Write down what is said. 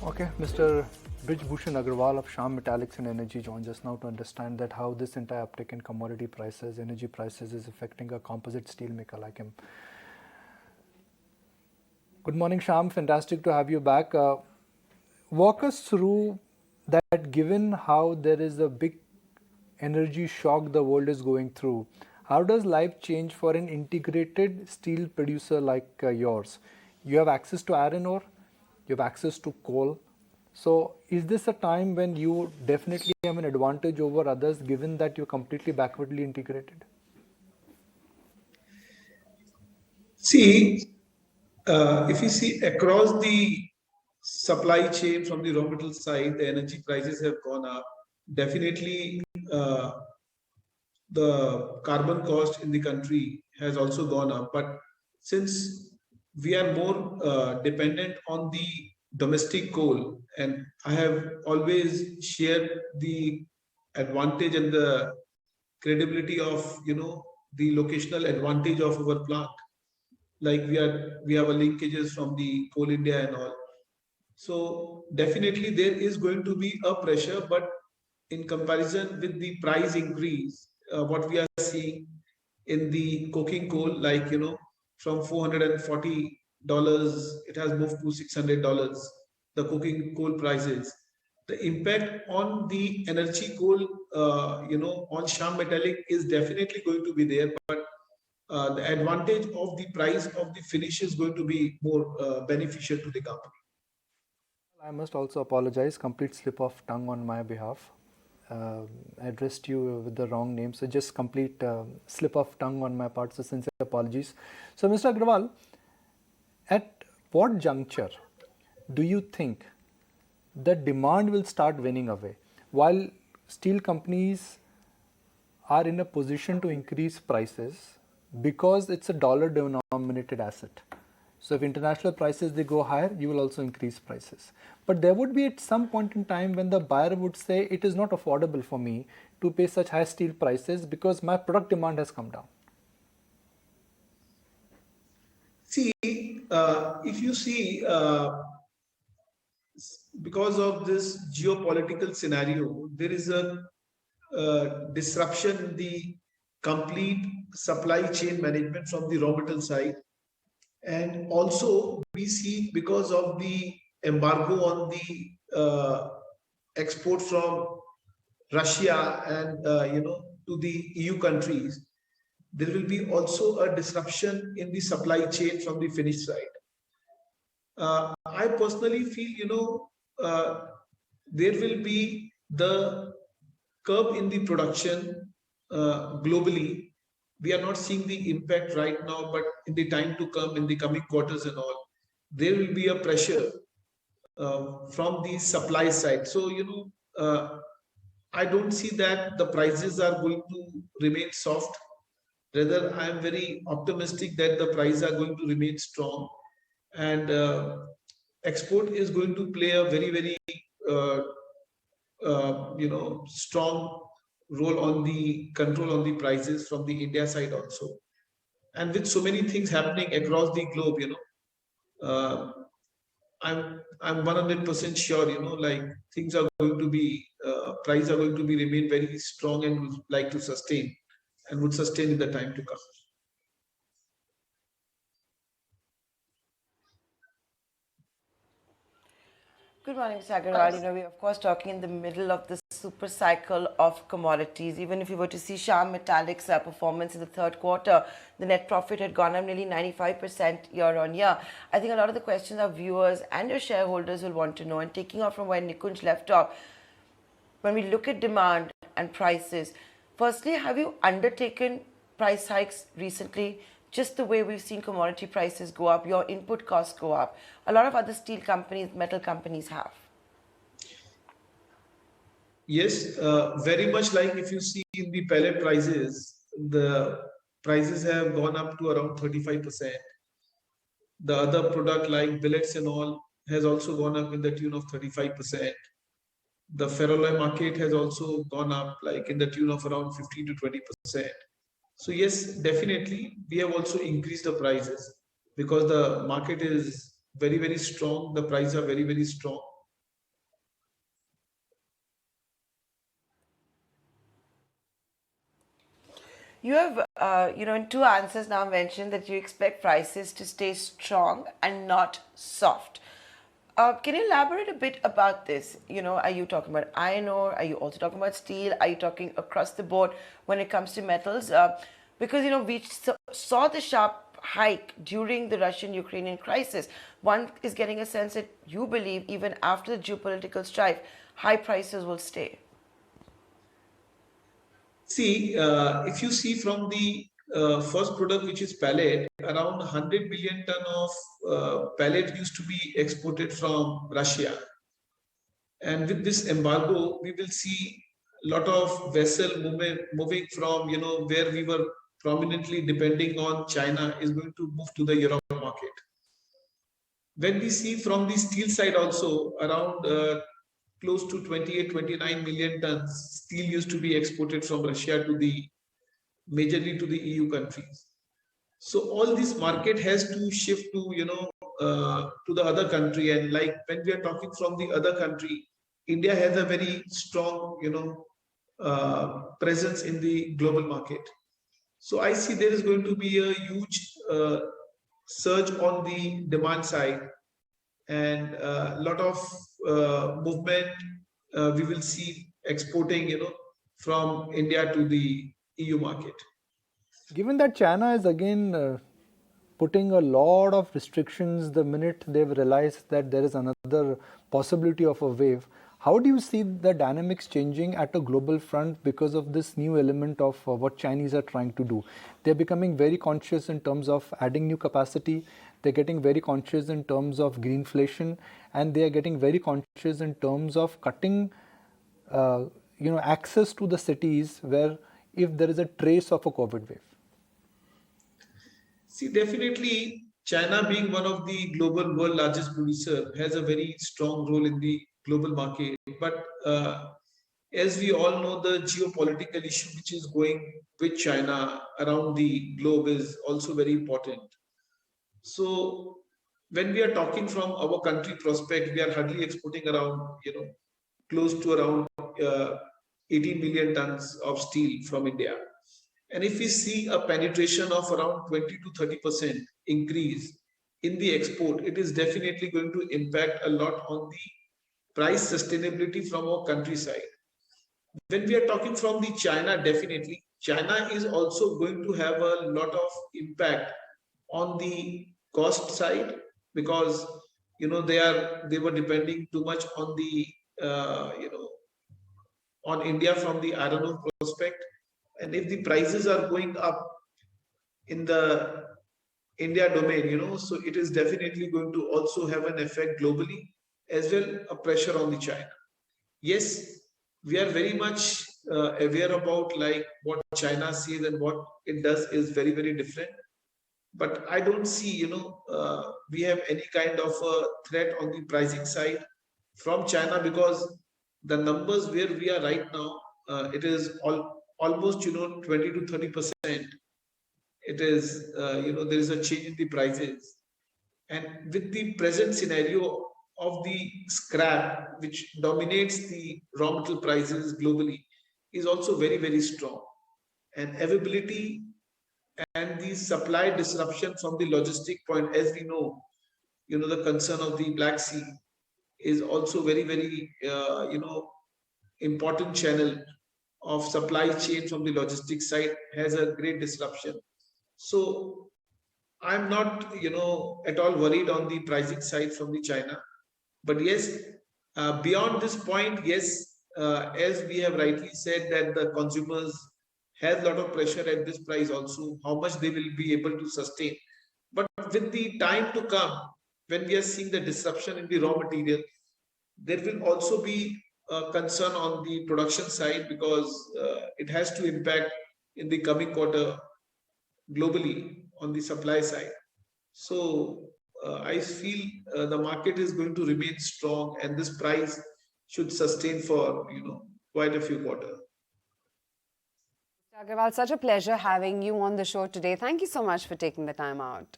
Okay, Mr. Brij Bhushan Agarwal of Shyam Metalics Energy joins us now to understand that how this entire uptick in commodity prices, energy prices is affecting a composite steel maker like him. Good morning, Shyam. Fantastic to have you back. Walk us through that given how there is a big energy shock the world is going through, how does life change for an integrated steel producer like yours? You have access to iron ore, you have access to coal. So, is this a time when you definitely have an advantage over others given that you're completely backwardly integrated? See, if you see across the supply chain from the raw material side, the energy prices have gone up. Definitely, uh, the carbon cost in the country has also gone up. But since we are more dependent on the domestic coal, and I have always shared the advantage and the credibility of the locational advantage of our plant, like we have a linkages from the coal India and all. So definitely there is going to be a pressure, but in comparison with the price increase, what we are seeing in the coking coal, like from $440 it has moved to $600. The coking coal prices, the impact on the energy coal, on Sham Metallic is definitely going to be there, but the advantage of the price of the finish is going to be more beneficial to the company. I must also apologize, complete slip of tongue on my behalf. I addressed you with the wrong name, so just complete slip of tongue on my part, so sincere apologies. So, Mr. Agrawal, at what juncture do you think the demand will start winning away? While steel companies are in a position to increase prices because it's a dollar denominated asset. So if international prices they go higher, you will also increase prices. But there would be at some point in time when the buyer would say it is not affordable for me to pay such high steel prices because my product demand has come down. See, if you see, because of this geopolitical scenario, there is a disruption in the complete supply chain management from the raw material side. And also, we see because of the embargo on the export from Russia and to the EU countries, there will be also a disruption in the supply chain from the Finnish side. I personally feel, there will be the curb in the production globally. We are not seeing the impact right now, but in the time to come, in the coming quarters and all, there will be a pressure from the supply side. So, I don't see that the prices are going to remain soft. Rather, I am very optimistic that the prices are going to remain strong, and export is going to play a very, very uh, strong role on the control on the prices from the India side also. And with so many things happening across the globe, uh, I'm 100% sure, like things are going to be prices are going to be remain very strong and would like to sustain and would sustain in the time to come. Good morning, Mr. Agarwal. We're of course talking in the middle of this super cycle of commodities. Even if you were to see Shyam Metallics' performance in the third quarter, the net profit had gone up nearly 95% year on year. I think a lot of the questions our viewers and your shareholders will want to know, and taking off from where Nikunj left off, when we look at demand and prices, firstly, have you undertaken price hikes recently? Just the way we've seen commodity prices go up, your input costs go up. A lot of other steel companies, metal companies have. Yes, very much like if you see in the pellet prices, the prices have gone up to around 35%. The other product like billets and all has also gone up in the tune of 35%. The ferroalloy market has also gone up like in the tune of around 15 to 20%. So yes, definitely we have also increased the prices because the market is very, very strong. The prices are very, very strong. You have, in two answers now mentioned that you expect prices to stay strong and not soft. Can you elaborate a bit about this? Are you talking about iron ore? Are you also talking about steel? Are you talking across the board when it comes to metals? Because, we saw the sharp hike during the Russian-Ukrainian crisis. One is getting a sense that you believe even after the geopolitical strife, high prices will stay. See, if you see from the first product, which is pellet, around 100 million ton of pellet used to be exported from Russia. And with this embargo, we will see a lot of vessel movement moving from, where we were prominently depending on China is going to move to the Europe market. When we see from the steel side also, around close to 28, 29 million tons steel used to be exported from Russia to the majorly to the EU countries. So all this market has to shift to to the other country, and like when we are talking from the other country, India has a very strong presence in the global market. So I see there is going to be a huge surge on the demand side, and a lot of movement we will see exporting from India to the EU market. Given that China is again putting a lot of restrictions the minute they've realized that there is another possibility of a wave, how do you see the dynamics changing at a global front because of this new element of what Chinese are trying to do? They're becoming very conscious in terms of adding new capacity, they're getting very conscious in terms of greenflation, and they are getting very conscious in terms of cutting access to the cities where if there is a trace of a COVID wave. See, definitely, China being one of the global world largest producer has a very strong role in the global market. But as we all know, the geopolitical issue which is going with China around the globe is also very important. So when we are talking from our country prospect, we are hardly exporting around, close to around 18 million tons of steel from India. And if we see a penetration of around 20 to 30% increase in the export, it is definitely going to impact a lot on the price sustainability from our countryside. When we are talking from the China, definitely China is also going to have a lot of impact on the cost side, because they were depending too much on the on India from the iron ore prospect. And if the prices are going up in the India domain, so it is definitely going to also have an effect globally, as well a pressure on the China. Yes, we are very much aware about like what China says and what it does is very, very different. But I don't see, we have any kind of a threat on the pricing side from China, because the numbers where we are right now, it is almost 20 to 30%. It is there is a change in the prices, and with the present scenario of the scrap, which dominates the raw material prices globally, is also very, very strong, and availability and the supply disruption from the logistic point, as we know, the concern of the Black Sea is also very, very important channel of supply chain from the logistics side, has a great disruption. So I'm not at all worried on the pricing side from the China. But yes, beyond this point, yes, as we have rightly said, that the consumers has a lot of pressure at this price also, how much they will be able to sustain. But with the time to come, when we are seeing the disruption in the raw material, there will also be a concern on the production side, because it has to impact in the coming quarter globally on the supply side. So I feel the market is going to remain strong, and this price should sustain for quite a few quarters. Mr. Agarwal, such a pleasure having you on the show today. Thank you so much for taking the time out.